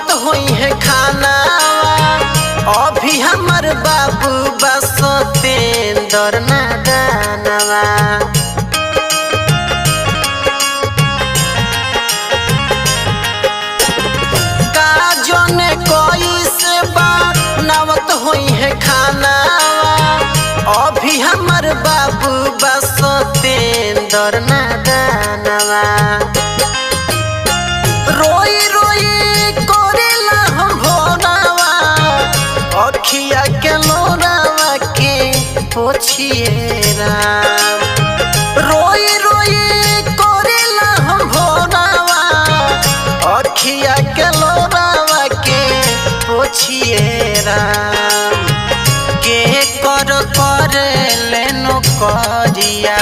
नवत होई है खाना अभी हमर बाबू बसतेंदर ना दानवा काजने कोई से बा नवत होई है खाना अभी हमर बाबू बसतेंदर ना दानवा रोई रोई कोरेला हम भोनावा अखिया के लोरावा के पोछिए राम रोई रोई कोरेला हम भोनावा अखिया के लोरावा के पोछिए राम के कर लेनो करिया